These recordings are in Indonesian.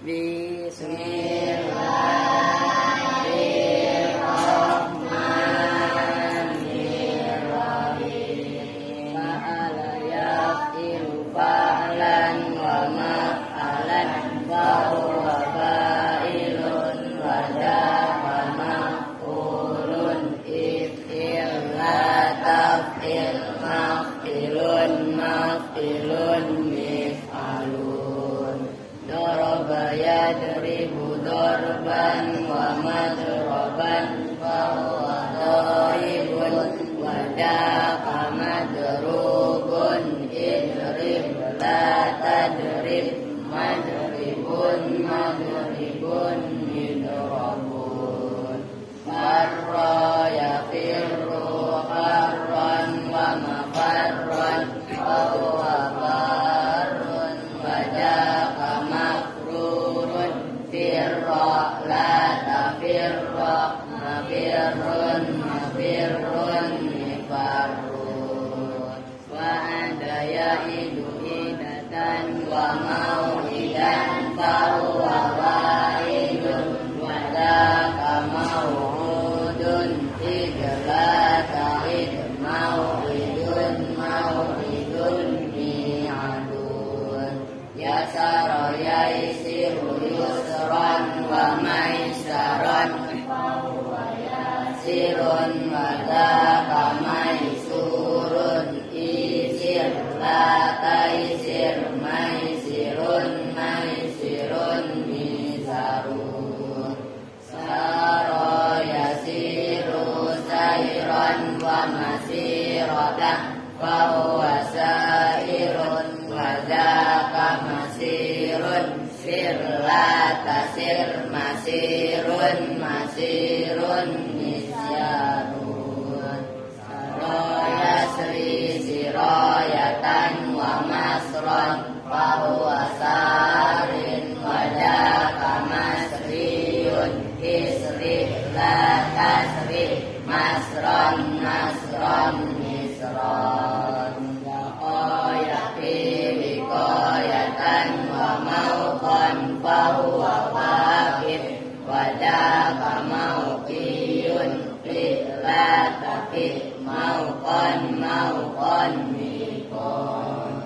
Bismillahirrahmanirrahim. Fa'ala yaf'ilu fa'lan wa maf'alan fa huwa fa'ilun wa da'a maf'ulun if'il la taf'il maf'ilun maf'ilun mif'alun. Daraba yadribu darban wa madraban fa huwa daribun wa da'a madrubun idrib la tadrib madribun madribun idrabun. Farra yafirru farran wa mafarran fa huwa farrun wa da'a mafrurun firra la tafirra mafirrun mafirrun mifarrun. Wa anda ya'idu idatan wa mau'idan fa huwa wa'idun wa da'a mau'udun idla ta'id mau'idun mau'idun mi'adun. Yasara yaisiru yusran wa maisaran fa huwa yasirun wa da'a maisurun isir la taisir maisirun maisirun misarun. Sara yasiru sairan wa masiratan fa huwa sairun wa da'a masirun sir la tasir masirun masirun misyarun. Sara yasri sirayatan wa masran fa huwa sarin wa da'a masriyun isri la tasri masran masran misran. Yaqayati wiqayatan wa mawqan fa huwa waqif wa da'a mawqiyun la taqi mawqan mawqan miqan.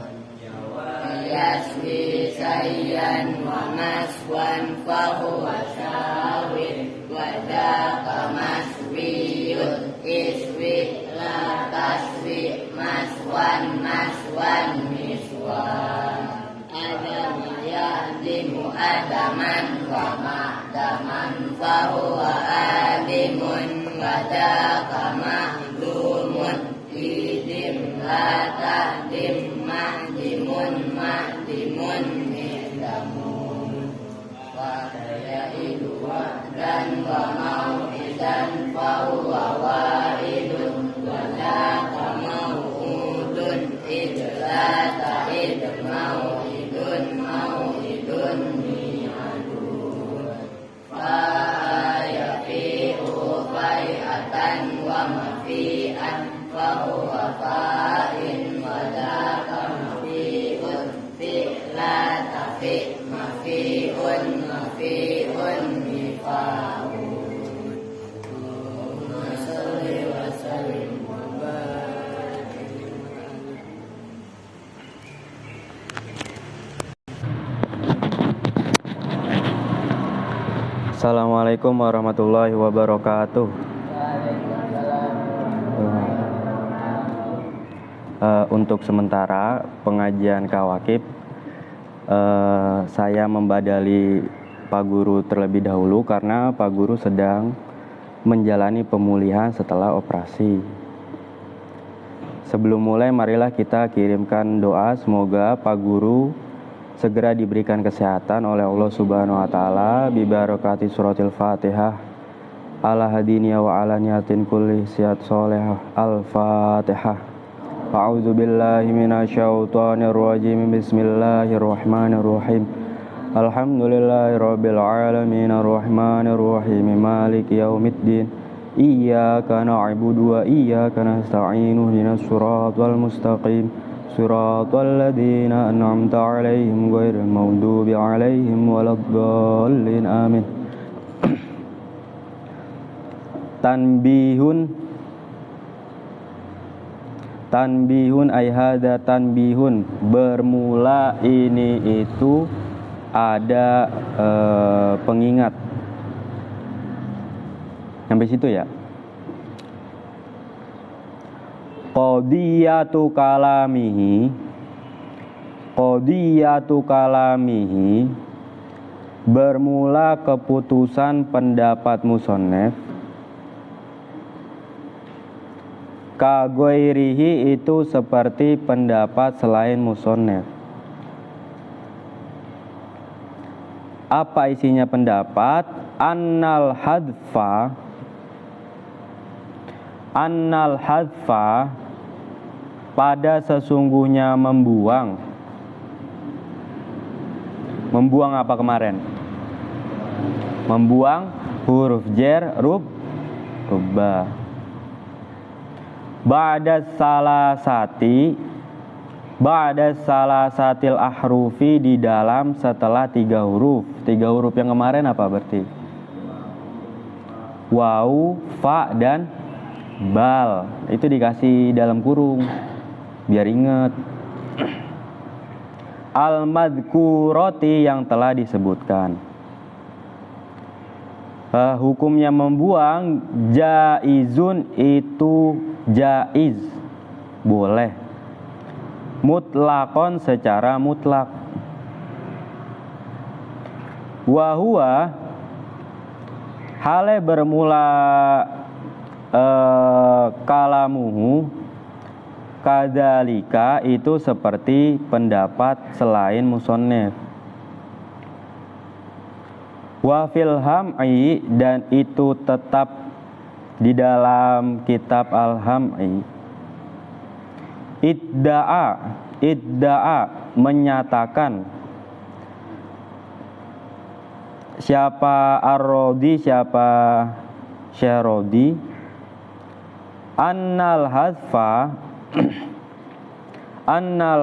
Yaswi sayyan wa maswan fa huwa sawin wa da'a maswiyun iswi la taswi maswan maswan miswan. Adama ya'dimu adaman wa ma'daman fa huwa adimun wa da'a ma'dumun idim la ta'dim ma'dimun ma'dimun mi'damun. Wa ya'idu wa'dan wa mau'idan fa huwa wa'idun wa da'a mau'udun idla ta'id mau'idun mau'idun mi'adun. Fayafi'u fai'atan wa mafi'an fa huwa fa'in wa da'a mafi'un fi'la tafi' mafi'un mafi'un mifa'un. Allahumma salli wa sallim wa barik. Assalamualaikum warahmatullahi wabarakatuh. Untuk sementara pengajian kawakib saya membadali Pak Guru terlebih dahulu karena Pak Guru sedang menjalani pemulihan setelah operasi. Sebelum mulai, marilah kita kirimkan doa semoga Pak Guru segera diberikan kesehatan oleh Allah Subhanahu wa taala bi barakati suratil Fatihah. Ala hadinya wa ala niyatin kulli siyat soleh. Al-Fatihah. A'udzu billahi minasyaitonir rajim. Bismillahirrahmanirrahim. Alhamdulillahirabbil alamin arrahmanir rahim maliki yaumiddin. Iyyaka na'budu wa iyyaka nasta'in ihdinas siratal mustaqim Siratal ladzina an'amta 'alaihim ghairil maghdubi 'alaihim waladdallin. Amin. Tanbihun ay hadza tanbihun, bermula ini itu ada pengingat. Sampai situ ya. Qadiyatu kalamihi, bermula keputusan pendapat musannaf. Kagoirihi itu seperti pendapat selain musannaf. Apa isinya pendapat? Annal hadfa pada sesungguhnya membuang apa kemarin? Membuang huruf jar rubba. Ba'da salasatil ahrufi, di dalam setelah 3 huruf. 3 huruf yang kemarin apa berarti? Waw, fa, dan bal. Itu dikasih dalam kurung biar inget. Al-madhkuroti, yang telah disebutkan. Hukumnya membuang jaizun, itu jaiz, boleh. Mutlakon, secara mutlak. Wahua, hale bermula kalamuhu, kadzalika, itu seperti pendapat selain musannaf. Wa fil ham'i, dan itu tetap di dalam kitab al-ham'i. Idda'a menyatakan. Siapa ar-Rodi, siapa Syarodi? Annal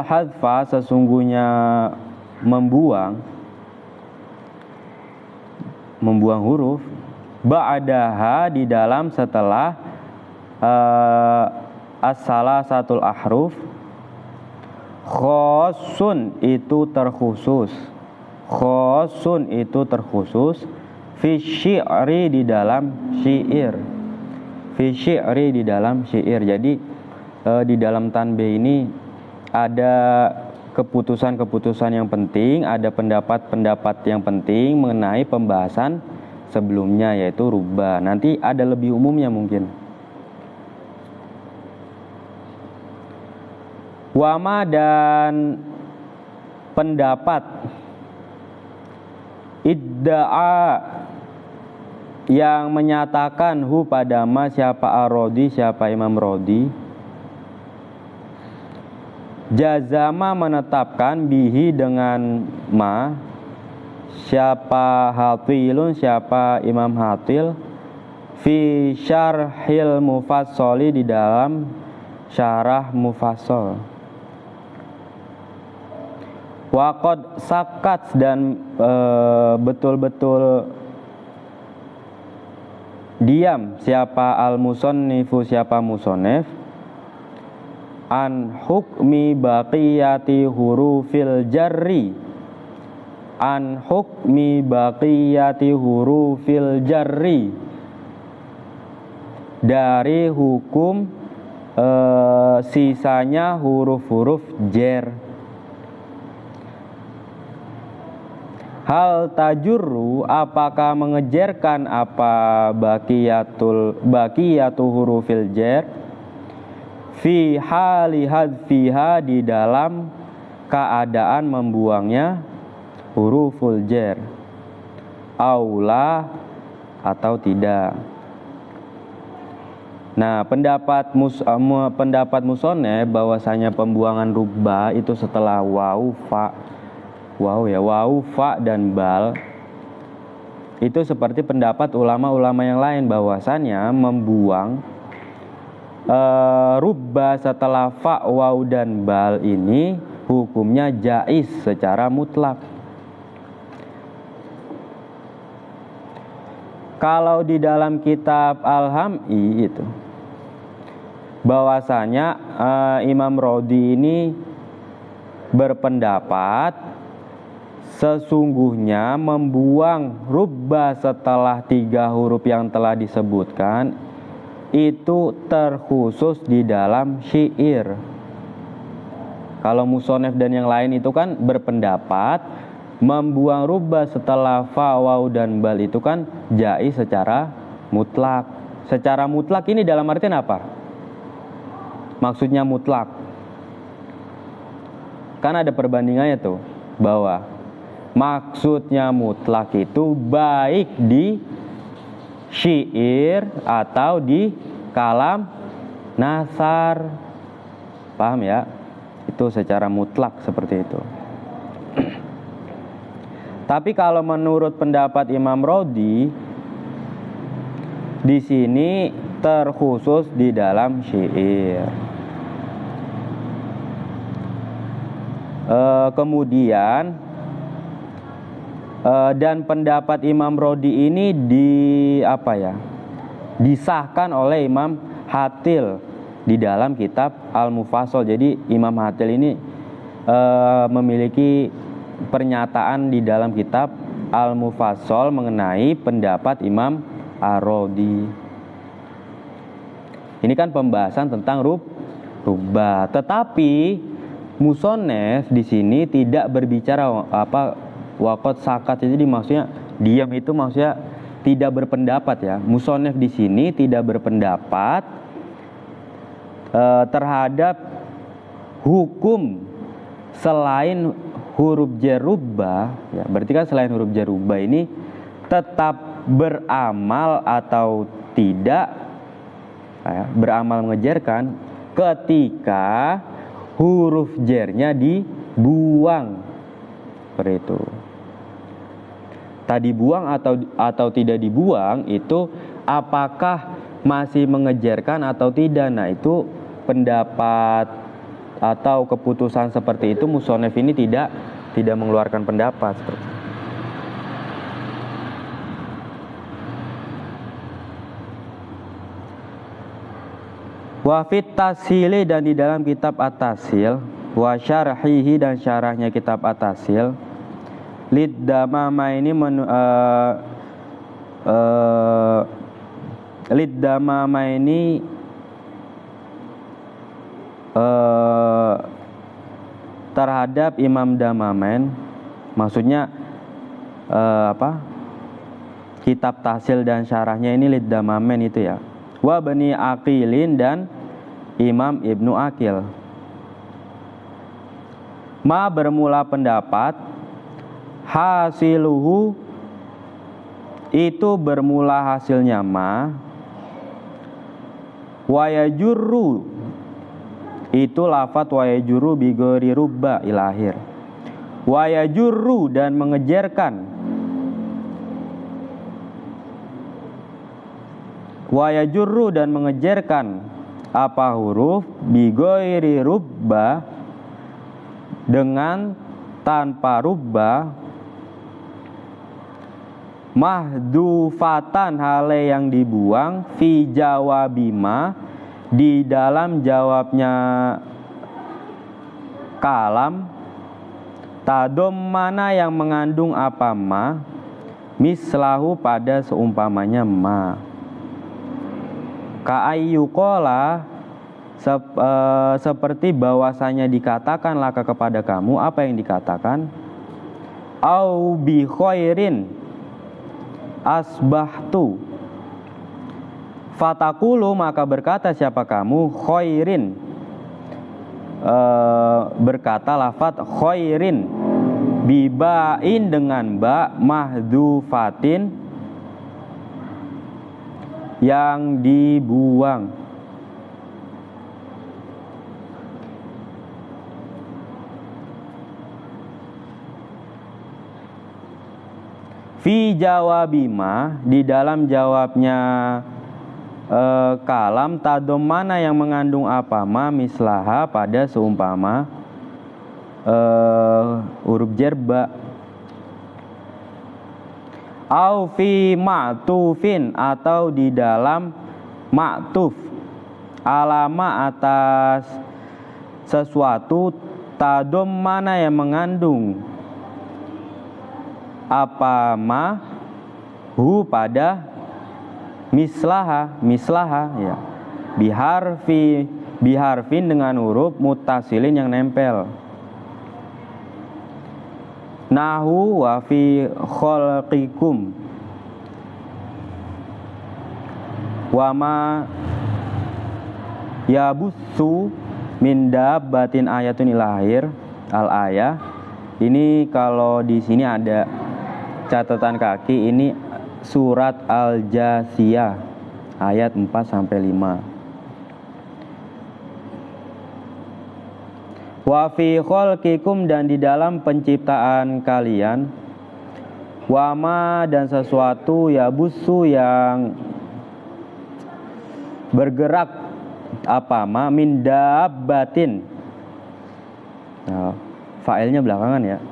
hadfa sesungguhnya membuang huruf, ba'daha, di dalam setelah as-salasatul ahruf, khosun, itu terkhusus. Fi syi'ri, di dalam syair. Jadi di dalam tanbih ini ada keputusan-keputusan yang penting, ada pendapat-pendapat yang penting mengenai pembahasan sebelumnya, yaitu rubba. Nanti ada lebih umumnya mungkin. Wama, dan pendapat. Idda'a, yang menyatakan hu pada ma, siapa ar-Rodi, siapa Imam Rodi. Jazama, menetapkan, bihi, dengan ma, siapa Hatilun, siapa Imam Hatil. Fi syarhil mufassoli, di dalam syarah mufassol. Waqad sakat, dan betul-betul diam siapa al-musannifu, siapa musannaf. An hukmi baqiyati hurufil jarri, dari hukum sisanya huruf-huruf jar. Hal tajurru, apakah mengejarkan apa baqiyatu hurufil jar, fi hali hadfiha, di dalam keadaan membuangnya huruful jar, aula, atau tidak. Nah, pendapat musannaf bahwasanya pembuangan rubba itu setelah waw, fa, dan bal, itu seperti pendapat ulama-ulama yang lain bahwasanya membuang rubba setelah fa, waw dan bal ini hukumnya jaiz secara mutlak. Kalau di dalam kitab Al-Ham'i itu bahwasanya Imam Rodi ini berpendapat sesungguhnya membuang rubba setelah 3 huruf yang telah disebutkan itu terkhusus di dalam syair. Kalau musonef dan yang lain itu kan berpendapat membuang rubba setelah fa, waw dan bal itu kan jaiz secara mutlak. Secara mutlak ini dalam artian apa? Maksudnya mutlak. Kan ada perbandingannya tuh, bahwa maksudnya mutlak itu baik di syair atau di kalam nasar. Paham ya? Itu secara mutlak seperti itu. Tapi kalau menurut pendapat Imam Rodi, di sini terkhusus di dalam syair. Kemudian dan pendapat Imam Rodi ini disahkan oleh Imam Hatil di dalam kitab Al-Mufassal. Jadi Imam Hatil ini memiliki pernyataan di dalam kitab Al-Mufassal mengenai pendapat Imam Ar-Rodi. Ini kan pembahasan tentang rubba. Tetapi musonef di sini tidak berbicara waqad sakat. Jadi maksudnya diam itu maksudnya tidak berpendapat ya. Musonef di sini tidak berpendapat terhadap hukum selain huruf jar rubba ya. Berarti kan selain huruf jar rubba ini tetap beramal atau tidak ya, beramal mengejarkan ketika huruf jernya dibuang. Seperti itu. Tadi buang atau tidak dibuang itu apakah masih mengejarkan atau tidak. Nah, itu pendapat atau keputusan seperti itu musonef ini tidak mengeluarkan pendapat seperti itu. Wa fit tasili, dan di dalam kitab At-Tasil, wa syarhihi, dan syarahnya kitab At-Tasil, lid damama ini lid damama ini terhadap Imam Damamen, maksudnya kitab Tahsil dan syarahnya ini lid damamen itu ya. Wa bani Aqilin, dan Imam Ibnu Aqil. Ma bermula pendapat, hasiluhu itu bermula hasilnya ma, wa yajurru itu lafat wa yajurru bi ghairi rubba ilahir. Wa yajurru, dan mengejarkan, wa yajurru, dan mengejarkan apa huruf bi ghairi rubba, dengan tanpa rubba, mahdufatan hale yang dibuang, fi jawabima di dalam jawabnya kalam, tadom mana yang mengandung apa ma, mislahu pada seumpamanya ma. Ka'ayyukola seperti bahwasanya dikatakanlah kepada kamu, apa yang dikatakan? Au bi khairin asbahtu, fatakulu, maka berkata siapa kamu, khairin, berkata lafat khairin, bibain dengan ba, mahdufatin yang dibuang. Fi jawabima di dalam jawabnya kalam tadom mana yang mengandung apa ma mislaha pada seumpama huruf jerba. Au fi ma'tufin atau di dalam ma'tuf alama atas sesuatu tadom mana yang mengandung apa ma hu pada mislaha ya biharfin dengan huruf mutasilin yang nempel. Nahu wa fi khalqikum wa ma yabussu min dabbatin ayatun ilahir al ayah. Ini kalau di sini ada catatan kaki, ini surat Al-Jasiyah ayat 4 sampai 5. Wa fi khalqikum dan di dalam penciptaan kalian, wama dan sesuatu ya busu yang bergerak apa ma min dabbatin. Nah, failnya belakangan ya.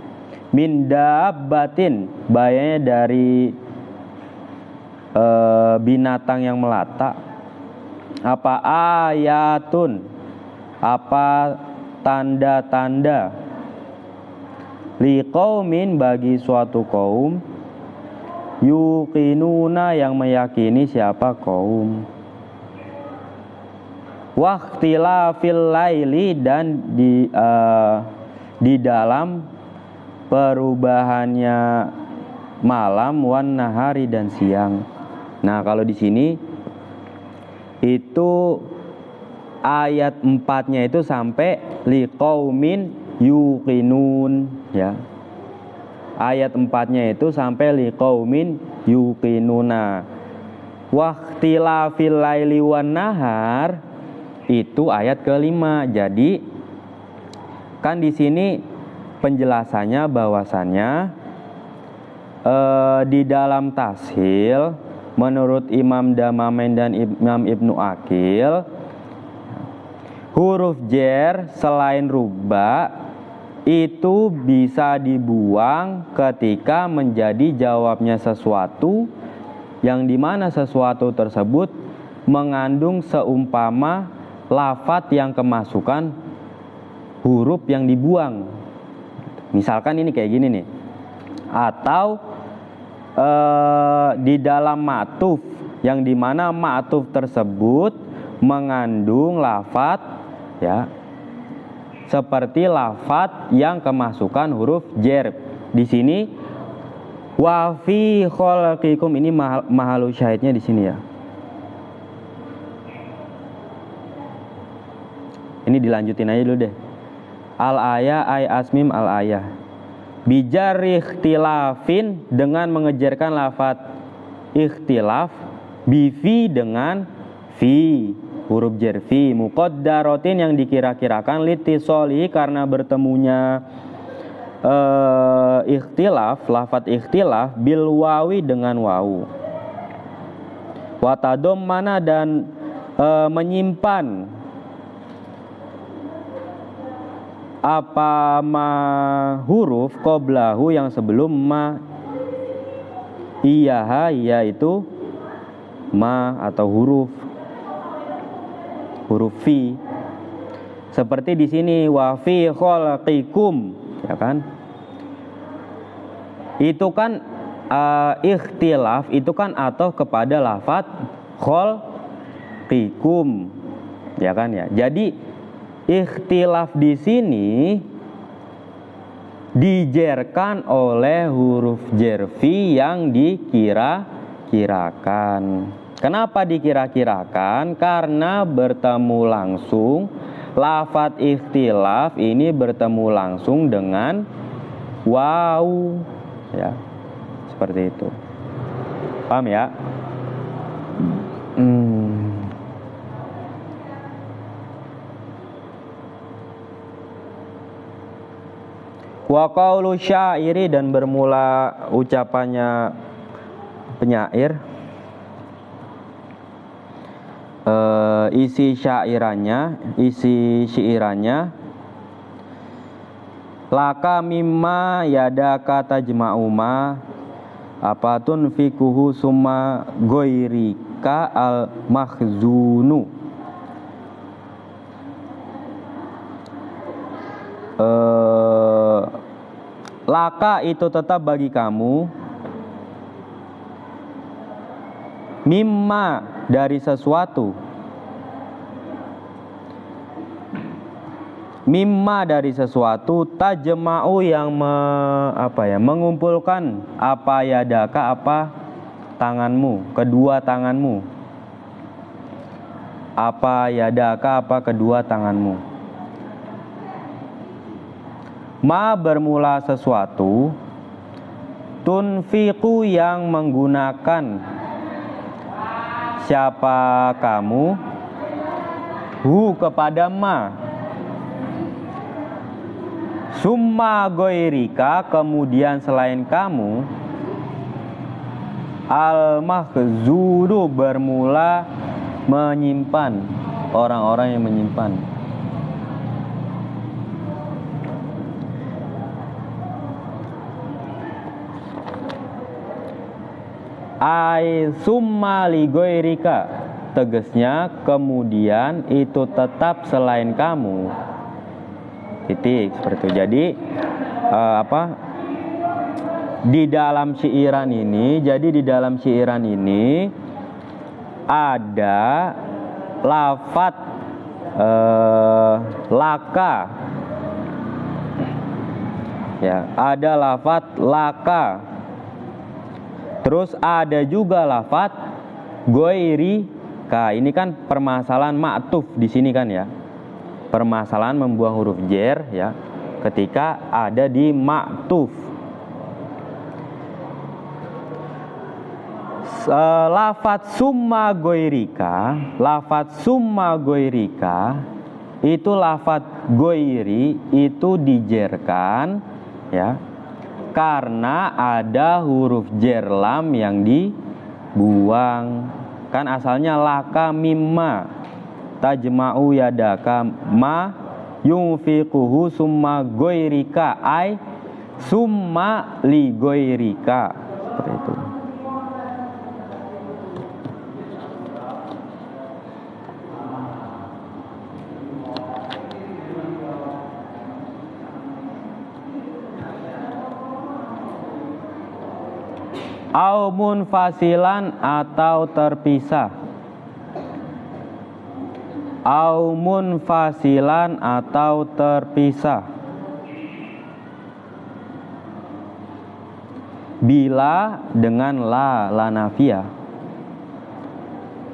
Min dabbatin bayanya dari binatang yang melata. Apa ayatun? Apa tanda-tanda liqaumin bagi suatu kaum yuqinuna yang meyakini siapa kaum waqtilafil laili dan di dalam perubahannya malam wan nahari dan siang. Nah, kalau di sini itu ayat 4-nya itu sampai liqaumin yuqinun ya. Ayat 4-nya itu sampai liqaumin yuqinuna. Waqtilafil laili wan nahar itu ayat kelima. Jadi kan di sini penjelasannya bahwasannya di dalam tashil menurut Imam Damamain dan Imam Ibnu Aqil, huruf jer selain ruba itu bisa dibuang ketika menjadi jawabnya sesuatu yang dimana sesuatu tersebut mengandung seumpama lafadz yang kemasukan huruf yang dibuang. Misalkan ini kayak gini nih. Atau di dalam ma'tuf yang dimana ma'tuf tersebut mengandung lafadz ya seperti lafadz yang kemasukan huruf jer. Di sini wa fi khalqikum ini mahalu syahidnya di sini ya. Ini dilanjutin aja dulu deh. Al ayah ay asmim al ayah bijar ikhtilafin dengan mengejarkan lafadz ikhtilaf bifi dengan fi huruf jer fi muqaddaratin yang dikira-kirakan litisoli karena bertemunya ikhtilaf lafadz ikhtilaf bil wawi dengan wawu watadom mana dan menyimpan apa ma huruf qoblahu yang sebelum ma iyaha yaitu ma atau huruf fi seperti di sini wa fi khalqikum ya kan itu kan ikhtilaf itu kan atau kepada lafadz khalqikum ya kan ya. Jadi ikhtilaf di sini dijerkan oleh huruf jerfi yang dikira-kirakan. Kenapa dikira-kirakan? Karena bertemu langsung lafadz ikhtilaf ini bertemu langsung dengan waw ya. Seperti itu. Paham ya? Wa qaulu syairi dan bermula ucapannya penyair. isi syairannya laka mimma yadaka tajma'u ma apa tunfikuhu summa goirika al mahzunu. Laka itu tetap bagi kamu mimma dari sesuatu, tajma'u yang mengumpulkan apa yadaka apa tanganmu, kedua tanganmu, apa yadaka apa kedua tanganmu. Ma bermula sesuatu, tunfiqu yang menggunakan siapa kamu, hu kepada ma, summa goirika kemudian selain kamu, al mahzuru bermula menyimpan, orang-orang yang menyimpan. Ai summa li goirika, tegasnya kemudian itu tetap selain kamu. Titik seperti itu. Jadi di dalam syairan ini ada lafadz laka, ya, ada lafadz laka. Terus ada juga lafadz goirika. Ini kan permasalahan ma'tuf di sini kan ya. Permasalahan membuang huruf jer ya ketika ada di ma'tuf. Lafadz summa goirika itu lafadz goiri itu dijerkan ya karena ada huruf jer lam yang dibuang. Kan asalnya laka mimma tajma'u yadaka ma yunfiquhu summa goirika ai summa li goirika, seperti itu. Au munfasilan atau terpisah. Au munfasilan atau terpisah. Bila dengan la nafiyah.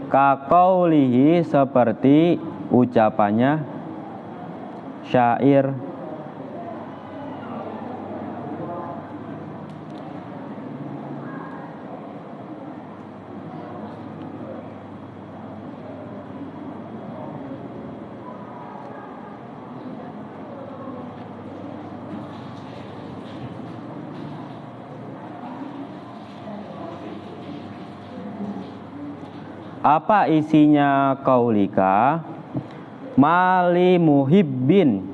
Kaqaulihi seperti ucapannya syair. Apa isinya kaulika? Mali muhibbin.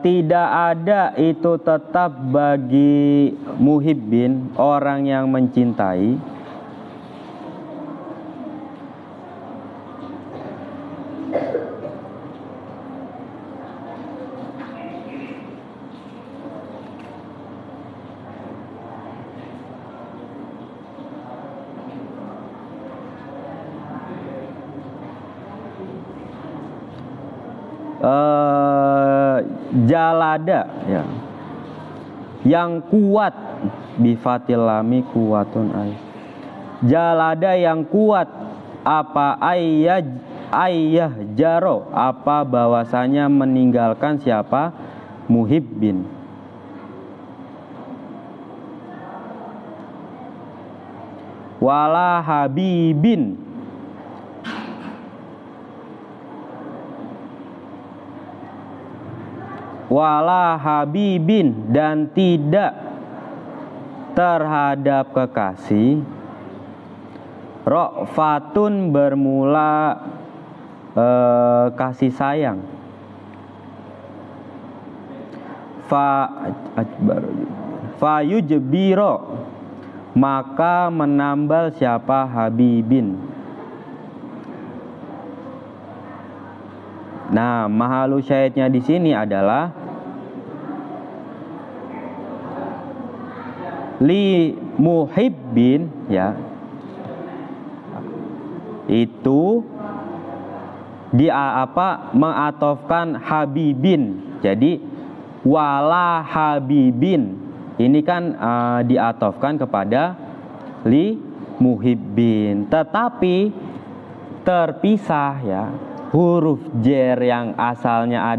Tidak ada itu tetap bagi muhibbin, orang yang mencintai. Jalada ya, yang kuat, bifatil lami kuwatun ay. Jalada yang kuat, apa ayah jaro, apa bahwasanya meninggalkan siapa? Muhibbin. Wala habibin. wala habibin, dan tidak terhadap kekasih, ro'fatun bermula kasih sayang, fa yujbiro, maka menambal siapa habibin. Nah, mahalu syahidnya di sini adalah li muhibbin, ya. Itu mengatofkan habibin. Jadi wala habibin ini kan diatofkan kepada li muhibbin, tetapi terpisah, ya. Huruf jer yang asalnya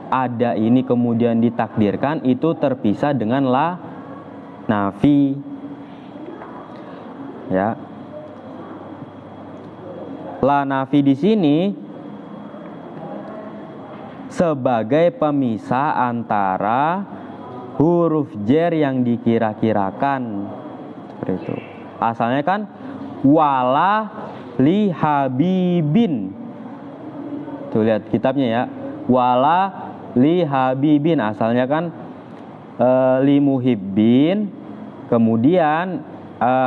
ada ini kemudian ditakdirkan, itu terpisah dengan la nafi, ya. La nafi di sini sebagai pemisah antara huruf jer yang dikira-kirakan. Seperti itu. Asalnya kan wala li habibin. Tuh lihat kitabnya, ya. Wala li habibin, asalnya kan li muhibbin. Kemudian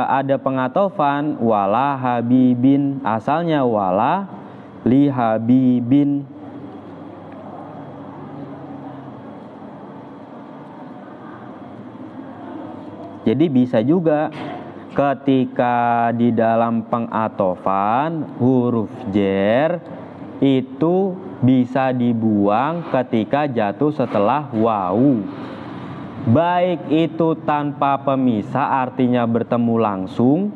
ada pengatofan wala habibin, asalnya wala li habibin. Jadi bisa juga ketika di dalam pengatofan huruf jer itu bisa dibuang ketika jatuh setelah wawu. Baik itu tanpa pemisah, artinya bertemu langsung,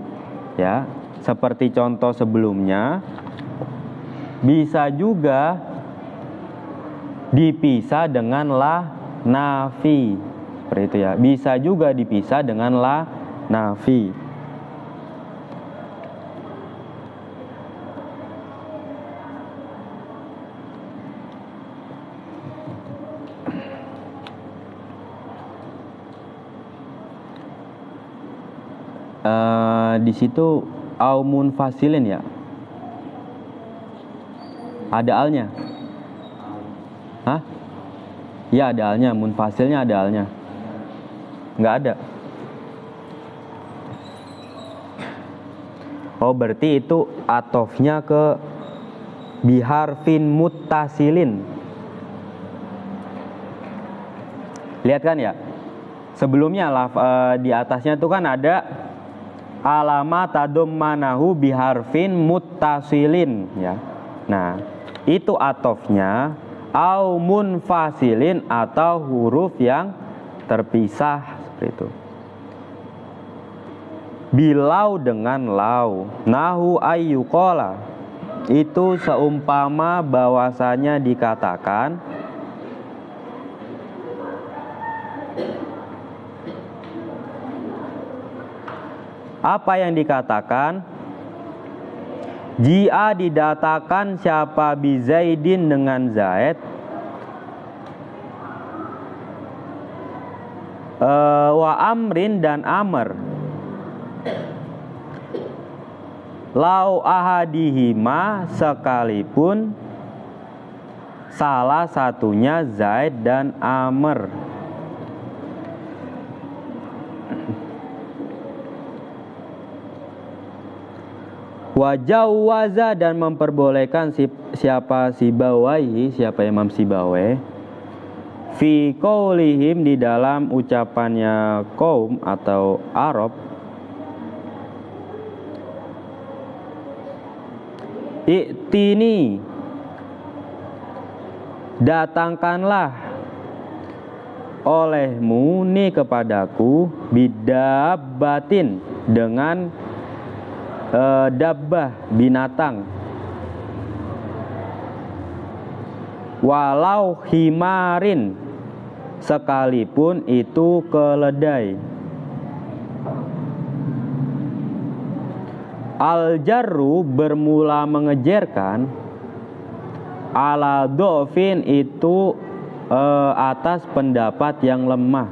ya, seperti contoh sebelumnya. Bisa juga dipisah dengan la nafi. Seperti itu, ya. Bisa juga dipisah dengan la nafi. Di situ aumun fasilin, ya. Ada alnya? Hah? Ya, ada alnya. Munfasilnya ada alnya. Nggak ada. Oh, berarti itu atofnya ke biharfin muttasilin. Lihat kan, ya. Sebelumnya di atasnya tuh kan ada alamat tadummanahu biharfin muttasilin, ya. Nah, itu atofnya au munfasilin atau huruf yang terpisah, seperti itu. Bilau dengan lau, nahu ayyuqala, itu seumpama bahwasanya dikatakan apa yang dikatakan? Jia didatakan siapa bizaidin dengan Zaid, wa amrin dan amr, lau ahadihima sekalipun salah satunya Zaid dan Amr. Wajawaza dan memperbolehkan siapa Sibawaihi, siapa Imam Sibawai, fi qaulihim di dalam ucapannya kaum atau Arab, i'tini, datangkanlah olehmu ni kepadaku, bidabbatin dengan dabbah binatang, walau himarin sekalipun itu keledai. Al-jarru bermula mengejerkan, ala dhofin itu atas pendapat yang lemah.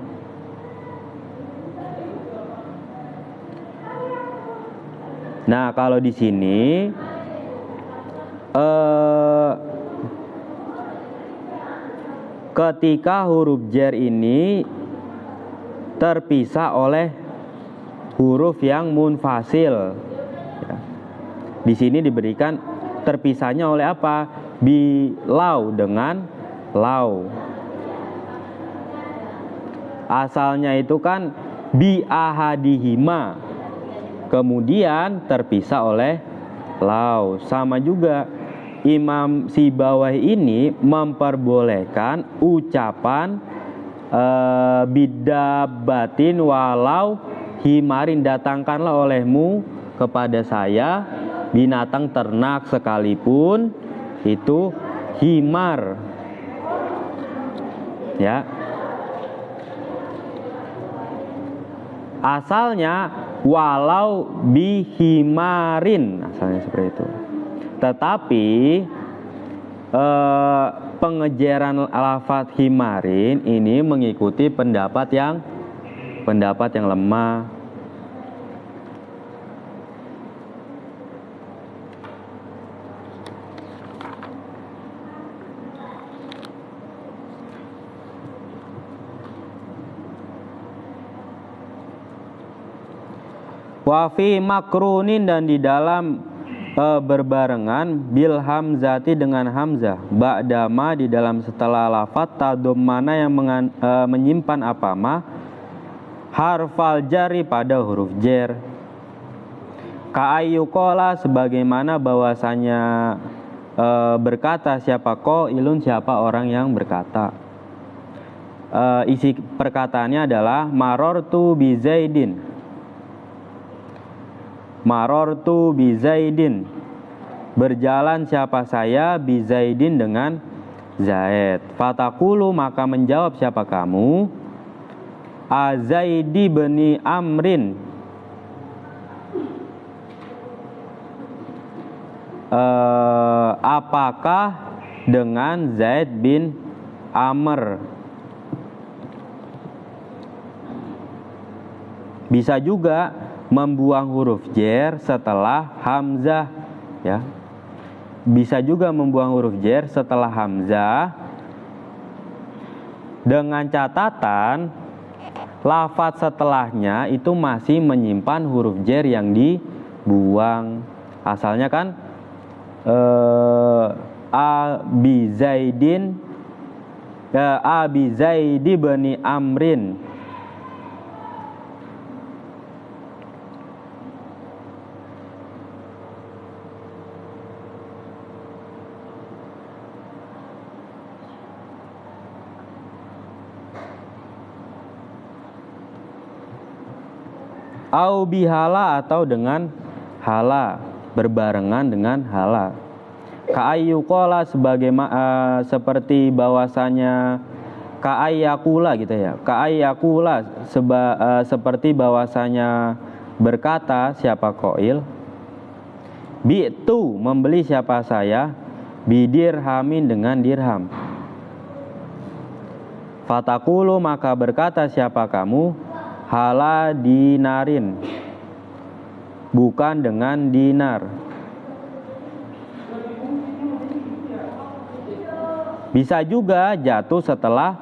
Nah, kalau di sini ketika huruf jar ini terpisah oleh huruf yang munfasil, ya. Di sini diberikan terpisahnya oleh apa? Bilau dengan lau. Asalnya itu kan bi ahadihima, kemudian terpisah oleh lau. Sama juga Imam Sibawahi ini memperbolehkan ucapan bidabatin walau himarin, datangkanlah olehmu kepada saya binatang ternak sekalipun itu himar, ya. Asalnya walau bihimarin, asalnya seperti itu. Tetapi pengejaran lafadz himarin ini mengikuti pendapat yang lemah. Wafi makrunin, dan di dalam berbarengan bil hamzati dengan hamzah, ba'dama di dalam setelah lafadz tadommana yang menyimpan apa ma harfal jari pada huruf jar. Ka'ayyukola, sebagaimana bahwasanya berkata siapa qailun, siapa orang yang berkata. Isi perkataannya adalah marortu bi Zaidin. Marortu bi Zaidin, berjalan siapa saya bi Zaidin dengan Zaid. Fatakulu, maka menjawab siapa kamu, Azaidi bani Amrin, apakah dengan Zaid bin Amr. Bisa juga membuang huruf jar setelah hamzah, ya. Bisa juga membuang huruf jar setelah hamzah dengan catatan lafadz setelahnya itu masih menyimpan huruf jar yang dibuang. Asalnya kan Abi Zaidin, Abi Zaidi bani Amrin. Au bihala, atau dengan hala, berbarengan dengan hala. Ka'ayyukola, seperti bahwasanya ka'ayyakula gitu ya. Ka'ayyakula seperti bahwasanya berkata siapa qail, bi'tu, membeli siapa saya, bidirhamin, dengan dirham. Fatakulu, maka berkata siapa kamu, hala dinarin, bukan dengan dinar. Bisa juga jatuh setelah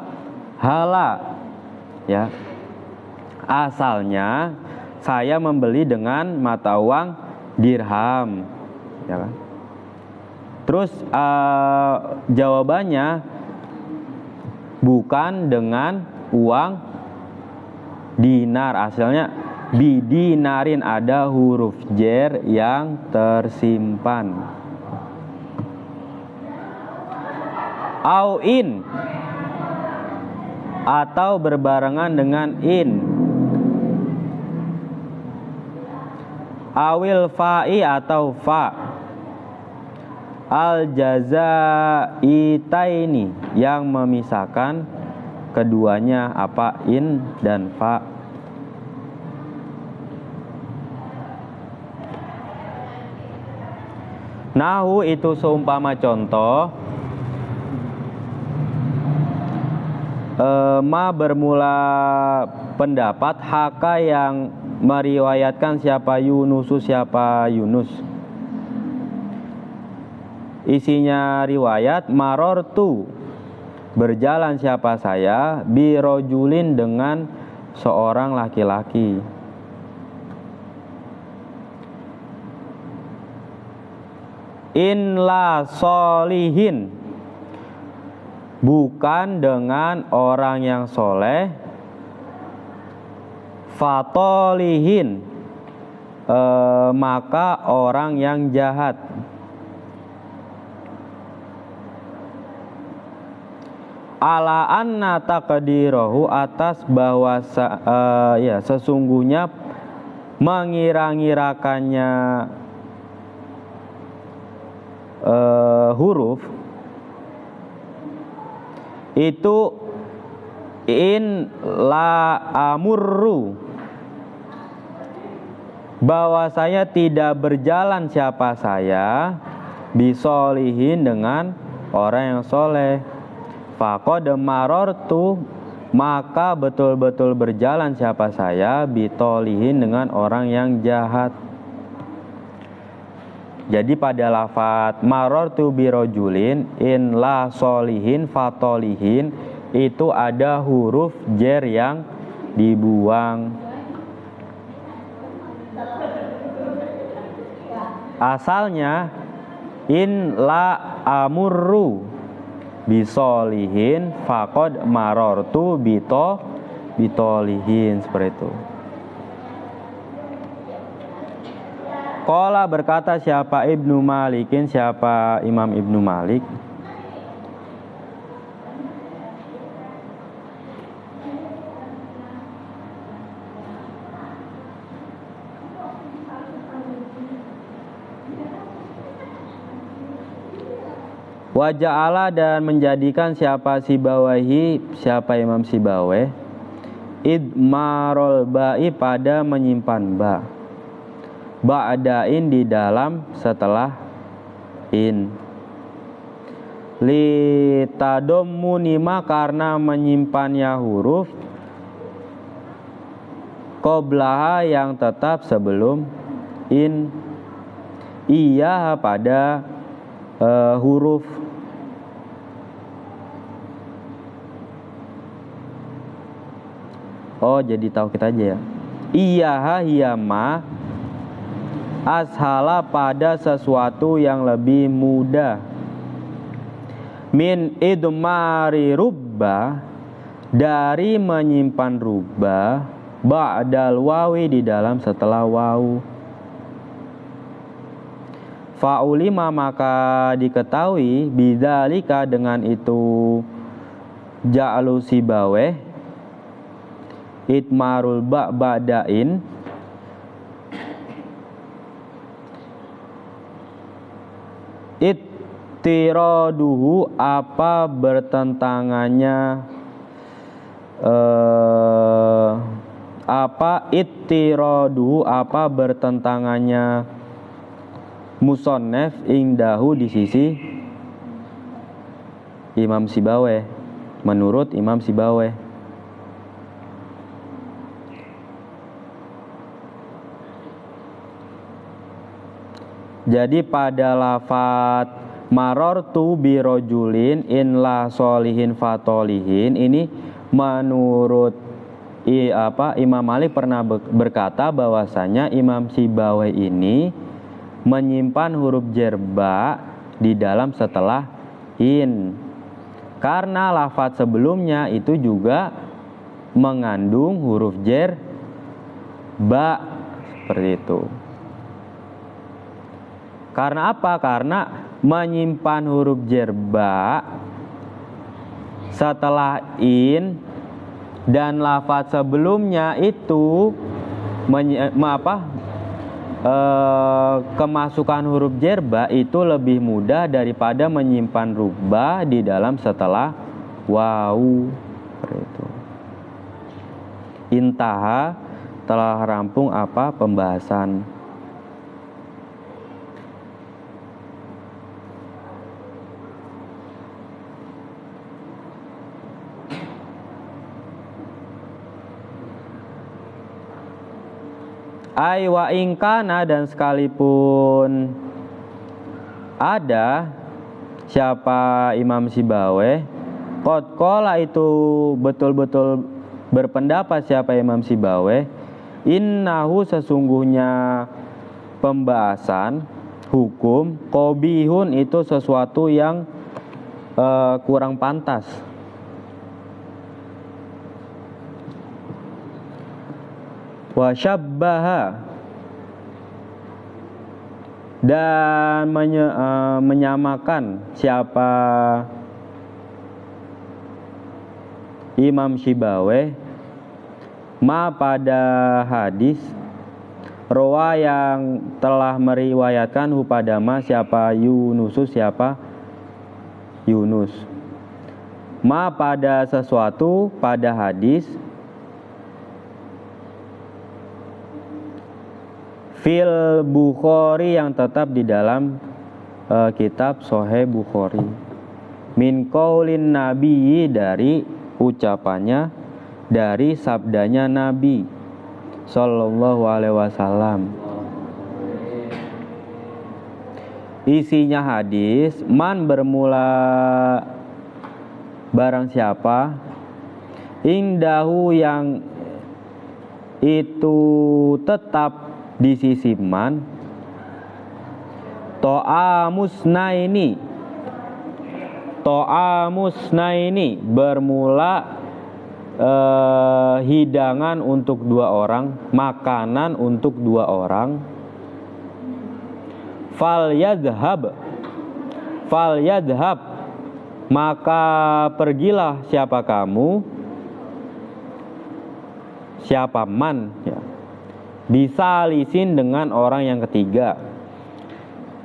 hala, ya. Asalnya saya membeli dengan mata uang dirham, ya kan? Terus jawabannya bukan dengan uang dinar. Asalnya bidinarin, ada huruf jar yang tersimpan. Au in, atau berbarengan dengan in. Awil fa'i, atau fa. Al jazaitaini, yang memisahkan keduanya, apa in dan fa. Nahu, itu seumpama contoh. Ma bermula pendapat haka yang meriwayatkan siapa Yunus. Isinya riwayat marortu, berjalan siapa saya, birojulin dengan seorang laki-laki. In la solihin, bukan dengan orang yang soleh. Fatolihin, maka orang yang jahat. Ala anna taqdirahu, atas bahwa sesungguhnya mengira-ngirakannya huruf itu in la amurru, bahwa saya tidak berjalan siapa saya bisolihin dengan orang yang soleh. Faqad marortu, maka betul-betul berjalan siapa saya bitolihin dengan orang yang jahat. Jadi pada lafadz marortu birojulin in la solihin fatolihin itu ada huruf jer yang dibuang. Asalnya in la amurru bisolihin faqad marortu bitolihin, seperti itu. Qala, berkata siapa Ibnu Malikin, siapa Imam Ibnu Malik, wa ja'ala, dan menjadikan siapa Sibawahi, siapa Imam Sibaweh, idmarol ba'i, pada menyimpan ba, ba'dain, di dalam setelah in, litadammunima, karena menyimpannya huruf qoblaha, yang tetap sebelum in, iya pada huruf. Oh, jadi tahu kita aja ya. Iyaha hiyama ashala, pada sesuatu yang lebih mudah. Min idmari rubba, dari menyimpan rubba, ba'dal wawi, di dalam setelah wawu. Fa'ulima, maka diketahui, bidzalika, dengan itu, ja'alu Sibaweh itmarul ba' ba'dain, ittiraduhu, apa bertentangannya, ittiraduhu, apa bertentangannya musonnef indahu, di sisi Imam Sibaweh, menurut Imam Sibaweh. Jadi pada lafadz marortu birojulin in la solihin fatolihin, ini menurut Imam Malik pernah berkata bahwasanya Imam Sibaweh ini menyimpan huruf jerba di dalam setelah in, karena lafadz sebelumnya itu juga mengandung huruf jer ba, seperti itu. Karena apa? Karena menyimpan huruf jerba setelah in dan lafadz sebelumnya itu kemasukan huruf jerba itu lebih mudah daripada menyimpan rubba di dalam setelah wawu, seperti itu. Intaha, telah rampung pembahasan. Ai wa ingkana, dan sekalipun ada siapa Imam Sibaweh, qad qala, itu betul-betul berpendapat siapa Imam Sibaweh, innahu, sesungguhnya pembahasan hukum, qobihun, itu sesuatu yang kurang pantas. Wa syabbaha, dan menyamakan siapa Imam Sibaweh ma, pada hadis rawa yang telah meriwayatkan hupadama siapa Yunusus, siapa Yunus, ma, pada sesuatu, pada hadis fil Bukhari, yang tetap di dalam kitab Sahih Bukhari, min qaulin Nabi, dari ucapannya, dari sabdanya Nabi Sallallahu Alaihi Wasallam. Isinya hadis, man, bermula barang siapa, indahu, yang itu tetap di sisi man, to'amusnaini, bermula hidangan untuk dua orang, makanan untuk dua orang, fal yadhhab, maka pergilah siapa kamu, siapa man, ya, bisa lisin, dengan orang yang ketiga.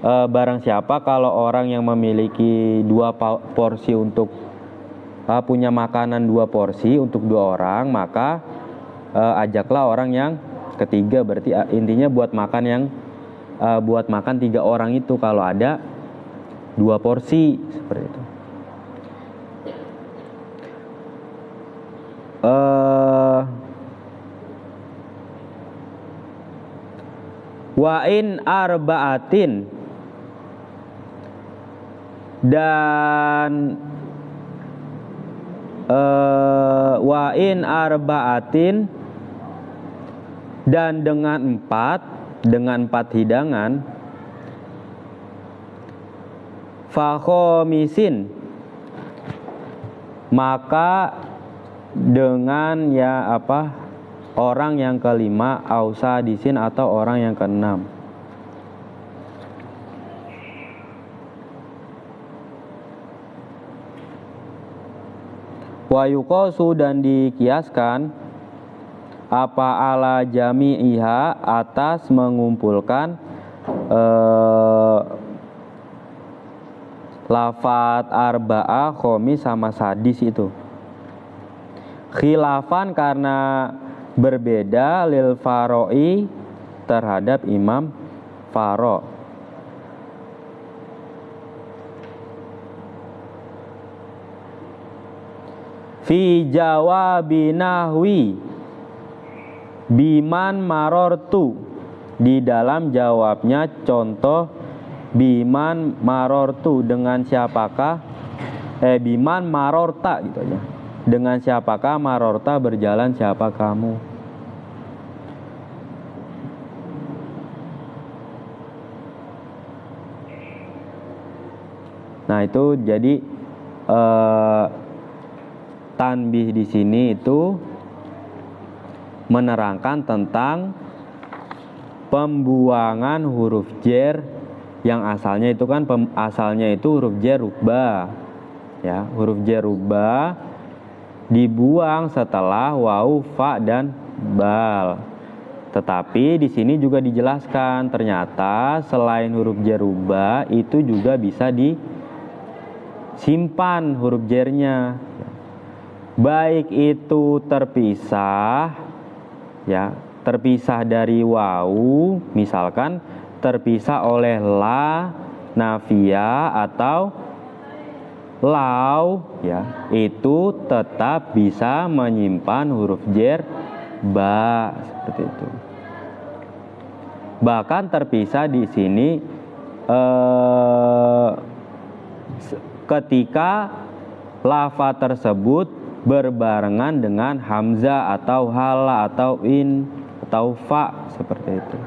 Barang siapa, kalau orang yang memiliki dua porsi untuk punya makanan dua porsi untuk dua orang, maka ajaklah orang yang ketiga. Berarti intinya buat makan tiga orang itu kalau ada dua porsi, seperti itu. Wa in arba'atin, dan wa in arba'atin, dan dengan empat hidangan, fa khomisin, maka dengan orang yang kelima, ausa disin, atau orang yang keenam. Wa yuqasu, dan dikiaskan, ala jami'iha, atas mengumpulkan lafat arba'ah, khomis, sama sadis itu. Khilafan, karena berbeda, lil faroi, terhadap Imam Faro. Fi jawabi nahwi biman marortu, di dalam jawabnya contoh biman marortu, dengan siapakah biman marorta, gitu aja, dengan siapakah marorta, berjalan siapa kamu. Nah, itu jadi tanbih di sini itu menerangkan tentang pembuangan huruf jer, yang asalnya itu kan asalnya itu huruf jer rubah, ya, huruf jer rubah dibuang setelah waw, fa, dan bal. Tetapi di sini juga dijelaskan, ternyata selain huruf jer rubah itu juga bisa disimpan huruf jernya, baik itu terpisah, ya, terpisah dari waw, misalkan terpisah oleh la nafia atau lau, ya, itu tetap bisa menyimpan huruf jer ba, seperti itu. Bahkan terpisah di sini ketika lafaz tersebut berbarengan dengan hamzah atau hala atau in atau fa seperti itu.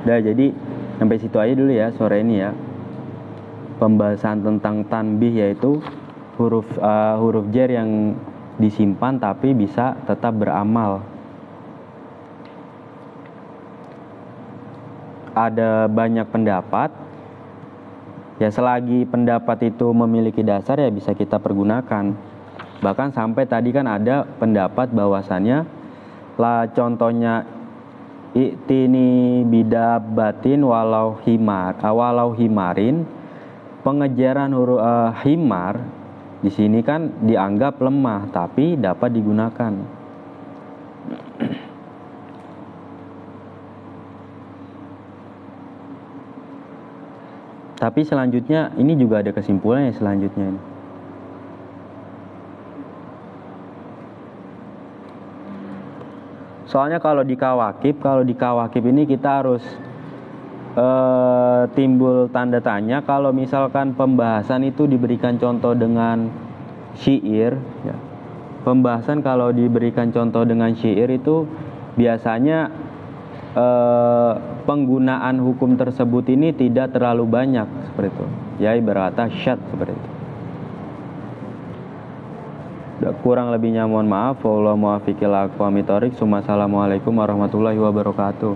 Udah, jadi sampai situ aja dulu ya sore ini ya. Pembahasan tentang tanbih, yaitu huruf jar yang disimpan tapi bisa tetap beramal. Ada banyak pendapat. Ya selagi pendapat itu memiliki dasar ya bisa kita pergunakan. Bahkan sampai tadi kan ada pendapat bahwasannya lah contohnya i'tini bidabatin walau himarin, pengejaran huruf himar di sini kan dianggap lemah tapi dapat digunakan. Tapi selanjutnya ini juga ada kesimpulannya selanjutnya ini. Soalnya kalau di kawakib ini kita harus timbul tanda tanya kalau misalkan pembahasan itu diberikan contoh dengan syair ya. Pembahasan kalau diberikan contoh dengan syair itu biasanya penggunaan hukum tersebut ini tidak terlalu banyak seperti itu. Ya ibaratnya syad seperti itu. Kurang lebihnya mohon maaf. Wallahu muwaffiq ila aqwamit thoriq. Assalamualaikum warahmatullahi wabarakatuh.